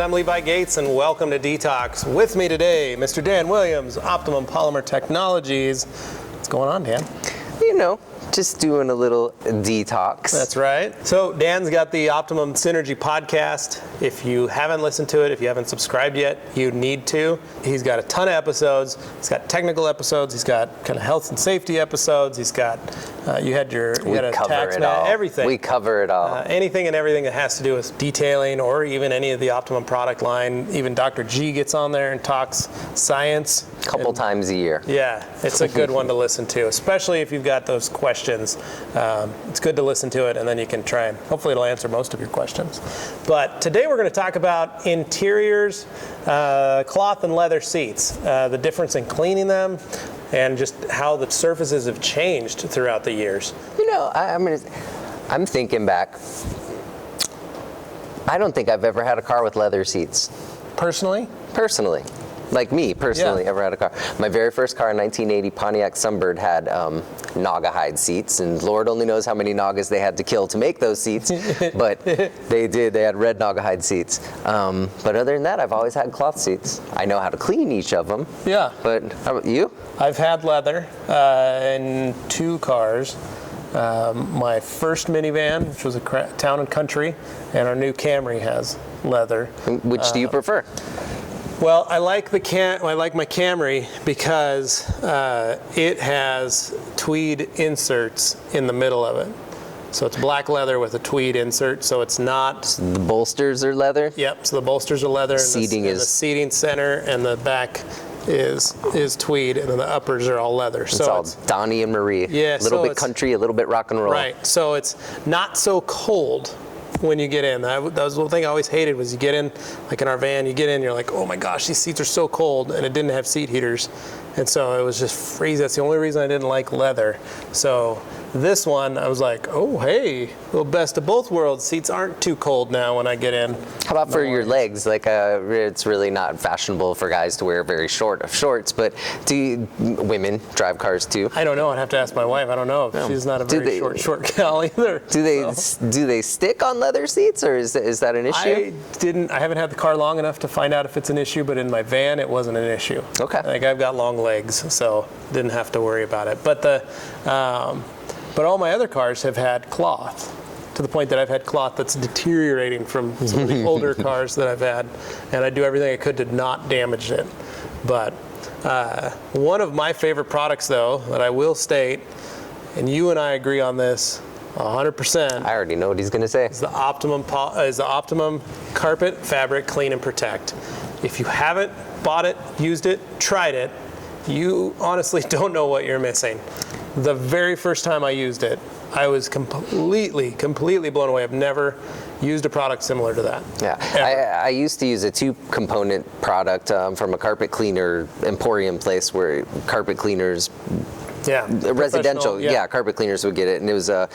I'm Levi Gates, and welcome to DETALKS. With me today, Mr. Dan Williams, Optimum Polymer Technologies. What's going on, Dan? You know, just doing a little detox. That's right. So Dan's got the Optimum Synergy podcast. If you haven't listened to it, if you haven't subscribed yet, you need to. He's got a ton of episodes. He's got technical episodes. He's got kind of health and safety episodes. He's got, you had a tax man, everything. We cover it all. Anything and everything that has to do with detailing or even any of the Optimum product line. Even Dr. G gets on there and talks science. A couple times a year. Yeah, it's a good one to listen to, especially if you've got those questions. It's good to listen to it, and then you can try and hopefully it'll answer most of your questions. But today we're going to talk about interiors, cloth and leather seats, the difference in cleaning them, and just how the surfaces have changed throughout the years. You know, I'm thinking back. I don't think I've ever had a car with leather seats. Personally? Personally. Like me, personally, Yeah. ever had a car. My very first car in 1980, Pontiac Sunbird, had Naga hide seats, and Lord only knows how many Nagas they had to kill to make those seats, but they did. They had red Naga hide seats. But other than that, I've always had cloth seats. I know how to clean each of them. Yeah. But how about you? I've had leather in two cars. My first minivan, which was a Town and Country, and our new Camry has leather. Which do you prefer? Well, I like my Camry because it has tweed inserts in the middle of it. So it's black leather with a tweed insert, so it's not... The bolsters are leather? Yep, so the bolsters are leather, and the seating center and the back is tweed, and then the uppers are all leather. It's all Donnie and Marie. Yeah, a little bit country, a little bit rock and roll. Right, so it's not so cold when you get in. That was the thing I always hated, was you get in, like in our van, you get in, you're like, oh my gosh, these seats are so cold, and it didn't have seat heaters. And so it was just freezing. That's the only reason I didn't like leather. So this one, I was like, oh, hey, well, best of both worlds. Seats aren't too cold now when I get in. How about for your legs? Like, it's really not fashionable for guys to wear very short of shorts, but women drive cars too? I don't know. I'd have to ask my wife. I don't know. She's not a very short gal either. Do they stick on leather seats, or is that an issue? I haven't had the car long enough to find out if it's an issue, but in my van, it wasn't an issue. Okay. Like, I've got long legs, so didn't have to worry about it. But all my other cars have had cloth, to the point that I've had cloth that's deteriorating from some of the older cars that I've had, and I do everything I could to not damage it. But one of my favorite products, though, that I will state, and you and I agree on this 100%. I already know what he's going to say. Is the Optimum Carpet Fabric Clean and Protect. If you haven't bought it, used it, tried it, you honestly don't know what you're missing. The very first time I used it, I was completely blown away. I've never used a product similar to that. Yeah, I used to use a 2-component product from a carpet cleaner emporium place where carpet cleaners, residential, carpet cleaners would get it, and it was a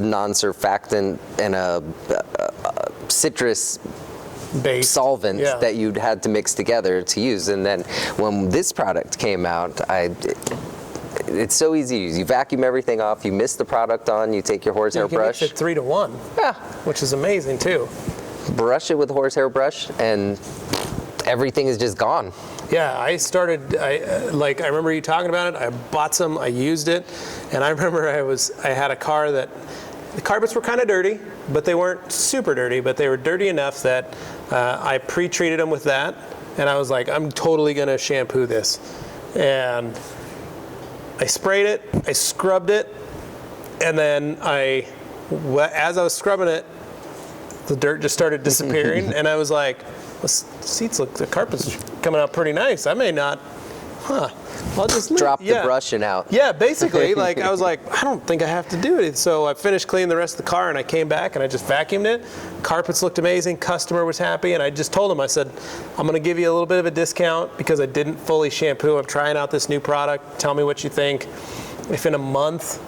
non-surfactant and a citrus based solvent that you'd had to mix together to use. And then when this product came out, it's so easy to use. You vacuum everything off, you mist the product on, you take your horsehair brush. You can mix it 3 to 1. Yeah. Which is amazing too. Brush it with a horsehair brush, and everything is just gone. Yeah, I remember you talking about it. I bought some, I used it, and I remember I had a car that the carpets were kind of dirty, but they weren't super dirty, but they were dirty enough that I pre-treated them with that, and I was like, I'm totally gonna shampoo this. And I sprayed it, I scrubbed it, and then as I was scrubbing it, the dirt just started disappearing, and I was like, the carpet's coming out pretty nice. I may not, I'll just drop the brush and out. Yeah, basically, I was like, I don't think I have to do it. So I finished cleaning the rest of the car, and I came back and I just vacuumed it. Carpets looked amazing. Customer was happy, and I just told him, I said, I'm going to give you a little bit of a discount because I didn't fully shampoo. I'm trying out this new product. Tell me what you think. If in a month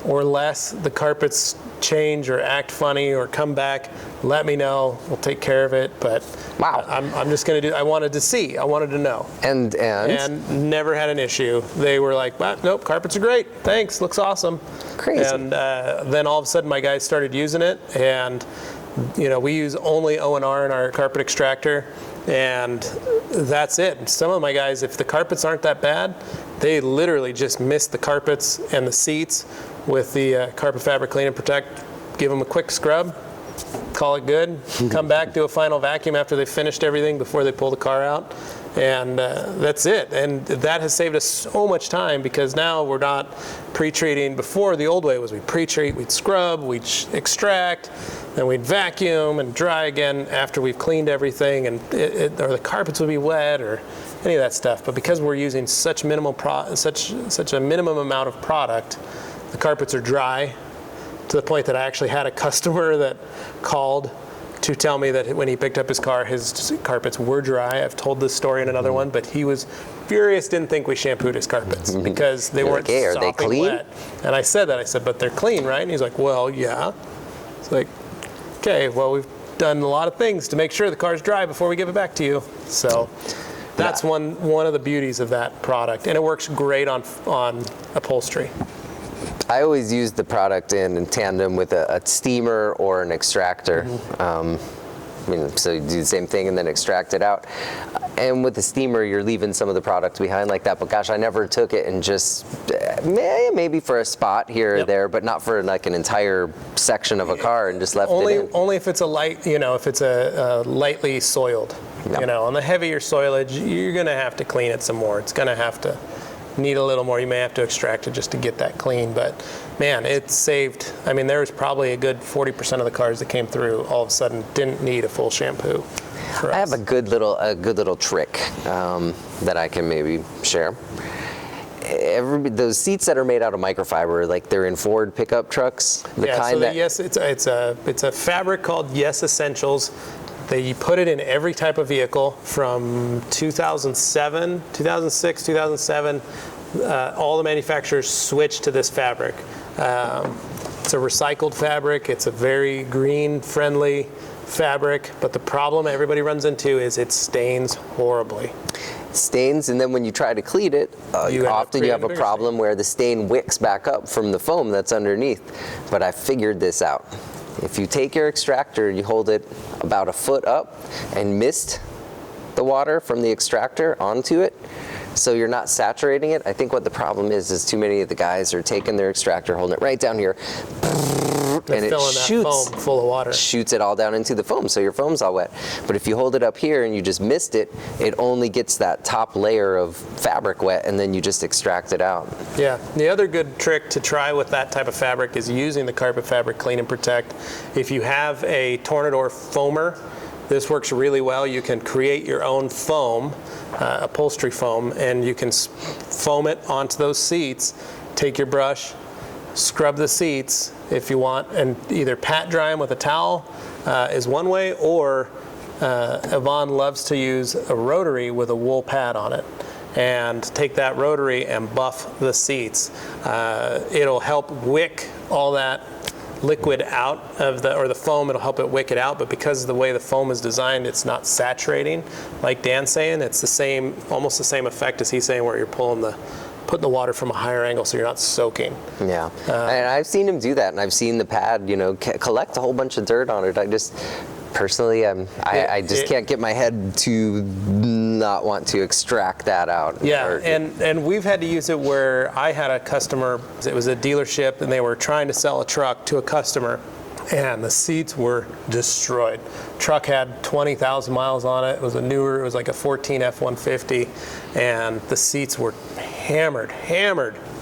or less the carpets change or act funny or come back, let me know. We'll take care of it. But wow, I'm just going to do. I wanted to know. And never had an issue. They were like, nope, carpets are great. Thanks, looks awesome. Crazy. And then all of a sudden, my guys started using it, and we use only O&R in our carpet extractor, and that's it. Some of my guys, if the carpets aren't that bad, they literally just mist the carpets and the seats with the Carpet Fabric Clean and Protect, give them a quick scrub, call it good, come back, do a final vacuum after they've finished everything before they pull the car out, and that's it. And that has saved us so much time, because now we're not pre-treating. Before, the old way was we pre-treat, we'd scrub, we'd extract, then we'd vacuum and dry again after we've cleaned everything, and or the carpets would be wet or any of that stuff. But because we're using such such a minimum amount of product, the carpets are dry, to the point that I actually had a customer that called to tell me that when he picked up his car, his carpets were dry. I've told this story in another one, but he was furious, didn't think we shampooed his carpets because they weren't are they sopping clean? wet. And I said, but they're clean, right? And he's like, well, yeah. It's like, okay, well, we've done a lot of things to make sure the car's dry before we give it back to you. So that's one of the beauties of that product, and it works great on upholstery. I always use the product in tandem with a steamer or an extractor. So you do the same thing and then extract it out. And with the steamer, you're leaving some of the product behind like that. But gosh, I never took it and just, maybe for a spot here or there, but not for like an entire section of a car and just left it in. Only if it's a light, if it's a lightly soiled. On the heavier soilage, you're gonna have to clean it some more. It's gonna have to need a little more. You may have to extract it just to get that clean, but man, it saved. there was probably a good 40% of the cars that came through all of a sudden didn't need a full shampoo. I have a good little trick that I can maybe share. Those seats that are made out of microfiber, like they're in Ford pickup trucks, Yes, it's a fabric called Yes Essentials. They put it in every type of vehicle from 2007, 2006, 2007. All the manufacturers switched to this fabric. It's a recycled fabric. It's a very green-friendly fabric, but the problem everybody runs into is it stains horribly. Stains, and then when you try to clean it, you have a problem where the stain wicks back up from the foam that's underneath. But I figured this out. If you take your extractor, you hold it about a foot up and mist the water from the extractor onto it, so you're not saturating it. I think what the problem is too many of the guys are taking their extractor, holding it right down here, and it shoots foam full of water. Shoots it all down into the foam, so your foam's all wet. But if you hold it up here and you just mist it, it only gets that top layer of fabric wet, and then you just extract it out. Yeah, the other good trick to try with that type of fabric is using the Carpet Fabric Clean and Protect. If you have a Tornador foamer, this works really well. You can create your own foam, upholstery foam, and you can foam it onto those seats. Take your brush, scrub the seats if you want, and either pat dry them with a towel is one way, or Yvonne loves to use a rotary with a wool pad on it, and take that rotary and buff the seats. It'll help wick all that liquid out of the foam. It'll help it wick it out, but because of the way the foam is designed, it's not saturating. Like Dan's saying, it's almost the same effect as he's saying, where you're putting the water from a higher angle so you're not soaking. Yeah, and I've seen him do that, and I've seen the pad, collect a whole bunch of dirt on it. I just, personally, I just can't get my head to not want to extract that out. Yeah, and we've had to use it where I had a customer, it was a dealership, and they were trying to sell a truck to a customer, and the seats were destroyed. Truck had 20,000 miles on it. It was like a 14 F-150, and the seats were hammered.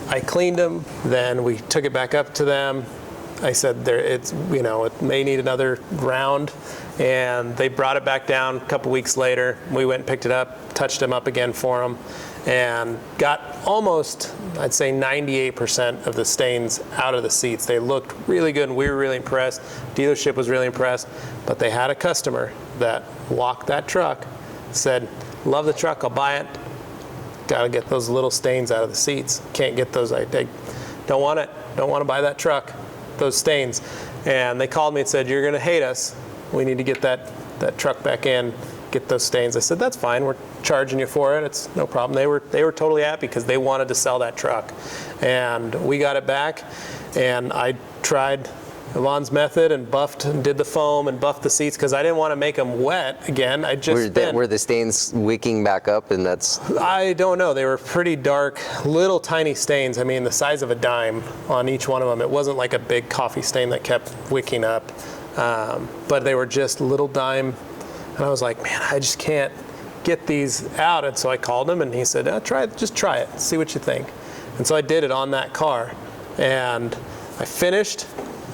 I cleaned them, then we took it back up to them. I said, it may need another round, and they brought it back down a couple weeks later. We went and picked it up, touched them up again for them, and got almost, I'd say 98% of the stains out of the seats. They looked really good, and we were really impressed. Dealership was really impressed, but they had a customer that walked that truck, said, love the truck, I'll buy it. Got to get those little stains out of the seats. Can't get those. I don't want it. Don't want to buy that truck. Those stains. And they called me and said, you're going to hate us. We need to get that truck back in, get those stains. I said, that's fine. We're charging you for it. It's no problem. They were totally happy because they wanted to sell that truck. And we got it back, and I tried Yvonne's method and did the foam and buffed the seats because I didn't want to make them wet again. Were the stains wicking back up, and that's? I don't know. They were pretty dark, little tiny stains. I mean, the size of a dime on each one of them. It wasn't like a big coffee stain that kept wicking up, but they were just little dime. And I was like, man, I just can't get these out. And so I called him, and he said, just try it, see what you think. And so I did it on that car, and I finished.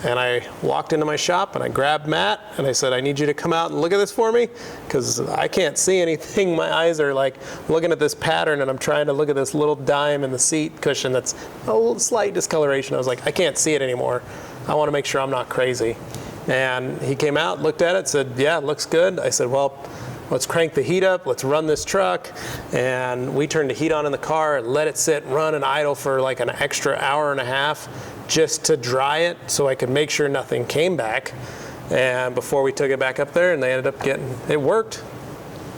And I walked into my shop and I grabbed Matt and I said, I need you to come out and look at this for me because I can't see anything. My eyes are like looking at this pattern and I'm trying to look at this little dime in the seat cushion that's a little slight discoloration. I was like, I can't see it anymore. I want to make sure I'm not crazy. And he came out, looked at it, said, yeah, it looks good. I said, well, let's crank the heat up, let's run this truck. And we turned the heat on in the car, let it sit, run and idle for like an extra hour and a half just to dry it so I could make sure nothing came back. And before we took it back up there, and they ended up it worked.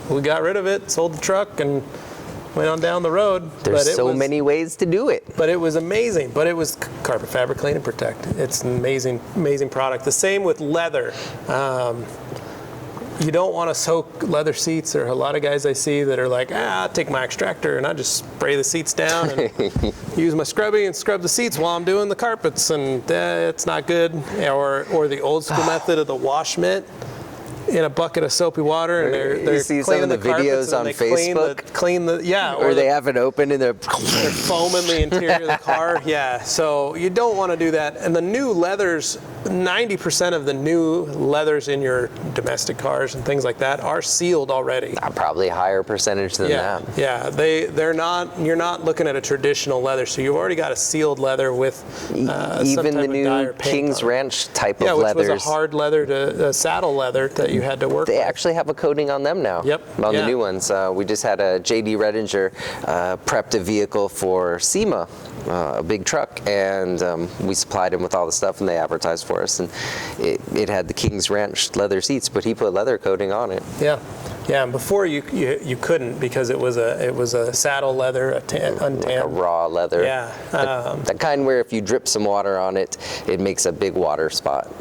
We got rid of it, sold the truck, and went on down the road. There's so many ways to do it. But it was amazing. But it was Carpet Fabric Clean and Protect. It's an amazing, amazing product. The same with leather. You don't want to soak leather seats. There are a lot of guys I see that are like, I'll take my extractor and I just spray the seats down and use my scrubby and scrub the seats while I'm doing the carpets, and it's not good. Or the old school method of the wash mitt in a bucket of soapy water, and they're you see cleaning some of the videos on Facebook, or they have it open and they're foaming the interior of the car. Yeah, so you don't want to do that. And the new leathers, 90% of the new leathers in your domestic cars and things like that are sealed already. Probably a higher percentage than that. Yeah, they're not. You're not looking at a traditional leather, so you've already got a sealed leather with even the new King's Ranch type of leathers. Which was a hard leather to saddle leather that you had to work They with. actually have a coating on them now. Yep. On the new ones. We just had a JD Redinger prepped a vehicle for SEMA, a big truck, and we supplied him with all the stuff, and they advertised for us, and it had the King's Ranch leather seats, but he put leather coating on it. Yeah, and before you couldn't because it was a saddle leather, untanned. Like a raw leather. Yeah. That kind where if you drip some water on it, it makes a big water spot.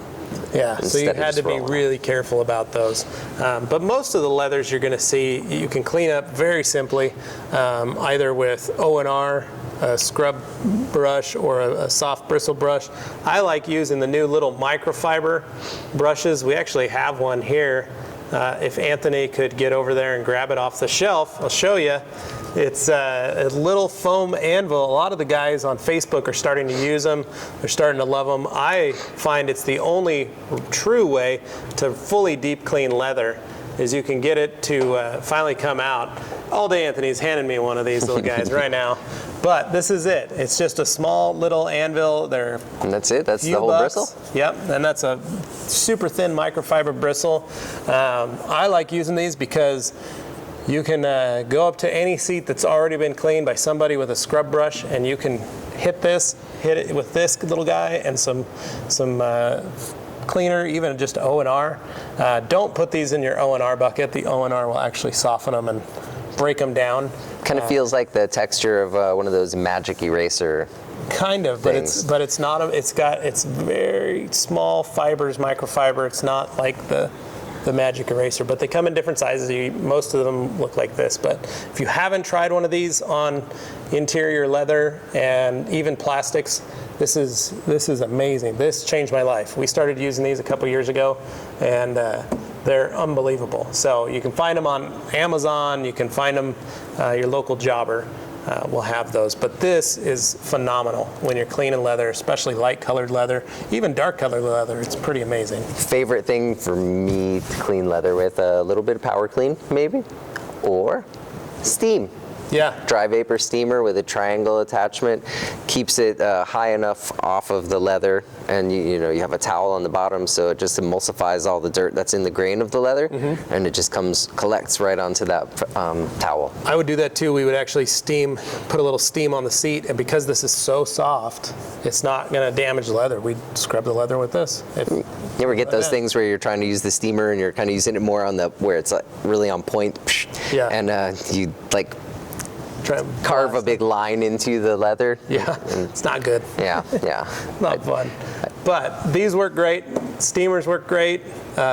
Yeah, so you had to be really careful about those. But most of the leathers you're going to see, you can clean up very simply, either with O&R, a scrub brush, or a soft bristle brush. I like using the new little microfiber brushes. We actually have one here. If Anthony could get over there and grab it off the shelf, I'll show you. It's a little foam anvil. A lot of the guys on Facebook are starting to use them. They're starting to love them. I find it's the only true way to fully deep clean leather is you can get it to finally come out. All day Anthony's handing me one of these little guys right now. But this is it. It's just a small little anvil. And that's it? That's the whole bristle? Yep, and that's a super thin microfiber bristle. I like using these because you can go up to any seat that's already been cleaned by somebody with a scrub brush, and you can hit it with this little guy and some cleaner, even just O&R. Don't put these in your O&R bucket. The O&R will actually soften them and break them down. Kind of feels like the texture of one of those magic eraser. Kind of, things. but it's not. It's very small fibers, microfiber. It's not like the magic eraser, but they come in different sizes. Most of them look like this, but if you haven't tried one of these on interior leather and even plastics, this is amazing. This changed my life. We started using these a couple years ago, and they're unbelievable. So you can find them on Amazon. You can find them your local jobber. Will have those, but this is phenomenal when you're cleaning leather, especially light colored leather, even dark colored leather. It's pretty amazing. Favorite thing for me to clean leather with, a little bit of power clean maybe, or steam. Yeah. Dry vapor steamer with a triangle attachment keeps it high enough off of the leather, and you have a towel on the bottom, so it just emulsifies all the dirt that's in the grain of the leather, and it just collects right onto that towel. I would do that too. We would actually put a little steam on the seat, and because this is so soft, it's not going to damage the leather. We'd scrub the leather with this. You ever get those things where you're trying to use the steamer and you're kind of using it more on where it's like really on point, yeah, and you like carve a big line into the leather. Yeah, it's not good. Yeah. Not fun. But these work great. Steamers work great.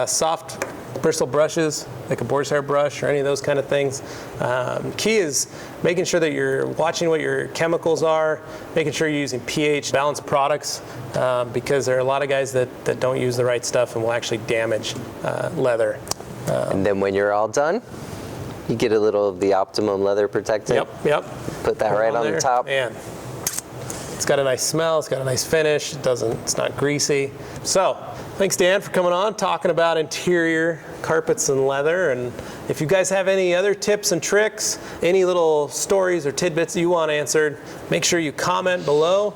Soft bristle brushes, like a boar's hair brush or any of those kind of things. Key is making sure that you're watching what your chemicals are, making sure you're using pH balanced products, because there are a lot of guys that don't use the right stuff and will actually damage leather. And then when you're all done, you get a little of the Optimum leather protectant. Yep. Put that right on the top. And it's got a nice smell, it's got a nice finish, it's not greasy. So, thanks Dan for coming on, talking about interior carpets and leather. And if you guys have any other tips and tricks, any little stories or tidbits that you want answered, make sure you comment below.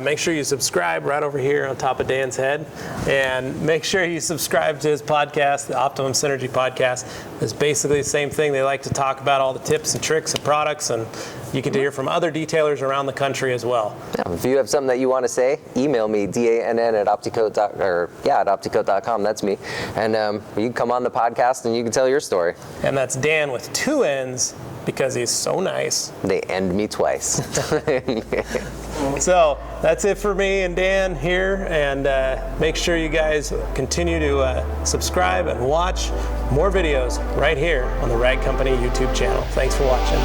Make sure you subscribe right over here on top of Dan's head. And make sure you subscribe to his podcast, the Optimum Synergy Podcast. It's basically the same thing. They like to talk about all the tips and tricks and products, and you can hear from other detailers around the country as well. Yeah, if you have something that you want to say, email me, dann@opticoat.com. That's me. And you can come on the podcast and you can tell your story. And that's Dan with 2 N's because he's so nice. They end me twice. So that's it for me and Dan here. And make sure you guys continue to subscribe and watch more videos right here on the Rag Company YouTube channel. Thanks for watching.